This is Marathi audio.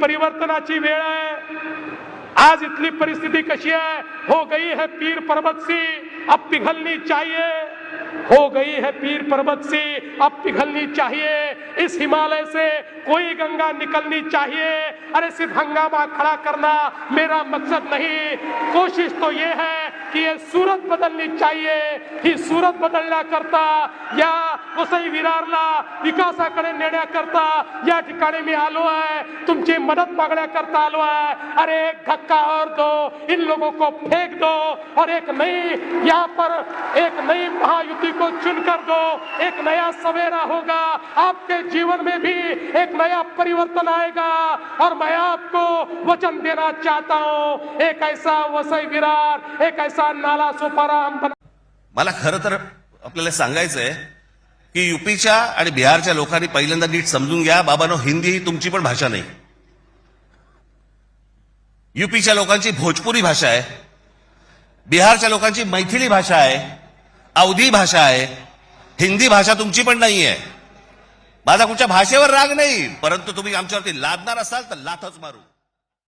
परिवर्तनाची वेळ आहे। आज इतनी परिस्थिति कशी है, हो गई है पीर पर्वत सी अब पिघलनी चाहिए, हो गई है पीर पर्वत सी अब पिघलनी चाहिए, इस हिमालय से कोई गंगा निकलनी चाहिए। अरे सिर्फ हंगामा खड़ा करना मेरा मकसद नहीं, कोशिश तो ये है की ये सूरत बदलनी चाहिए। ही सूरत बदलण्याकरता या वसई विरारला विकासाकडे नेण्याकरता या ठिकाणी मी आलो आहे, तुमची मदत मागण्याकरता आलो आहे। अरे एक धक्का और दो, इन लोगों को फेंक दो और एक नई यहाँ पर एक नई महायुति को चुनकर दो, एक नया सवेरा होगा, आपके जीवन में भी एक नया परिवर्तन आएगा। और मैं आपको वचन देना चाहता हूँ, एक ऐसा वसई विरार, एक ऐसा नाला सोपारा हम बना। मला खरं तर आपल्याला सांगायचंय की यूपीच्या आणि बिहारच्या लोकांनी पहिल्यांदा नीट समजून घ्या, बाबांनो, हिंदी ही तुमची पण भाषा नाही। यूपीच्या लोकांची भोजपुरी भाषा आहे, बिहारच्या लोकांची मैथिली भाषा आहे, अवधी भाषा आहे, हिंदी भाषा तुमची पण नाहीये। माझा कुठच्या भाषेवर राग नाही, परंतु तुम्ही आमच्यावरती लादणार असाल तर लाथच मारू।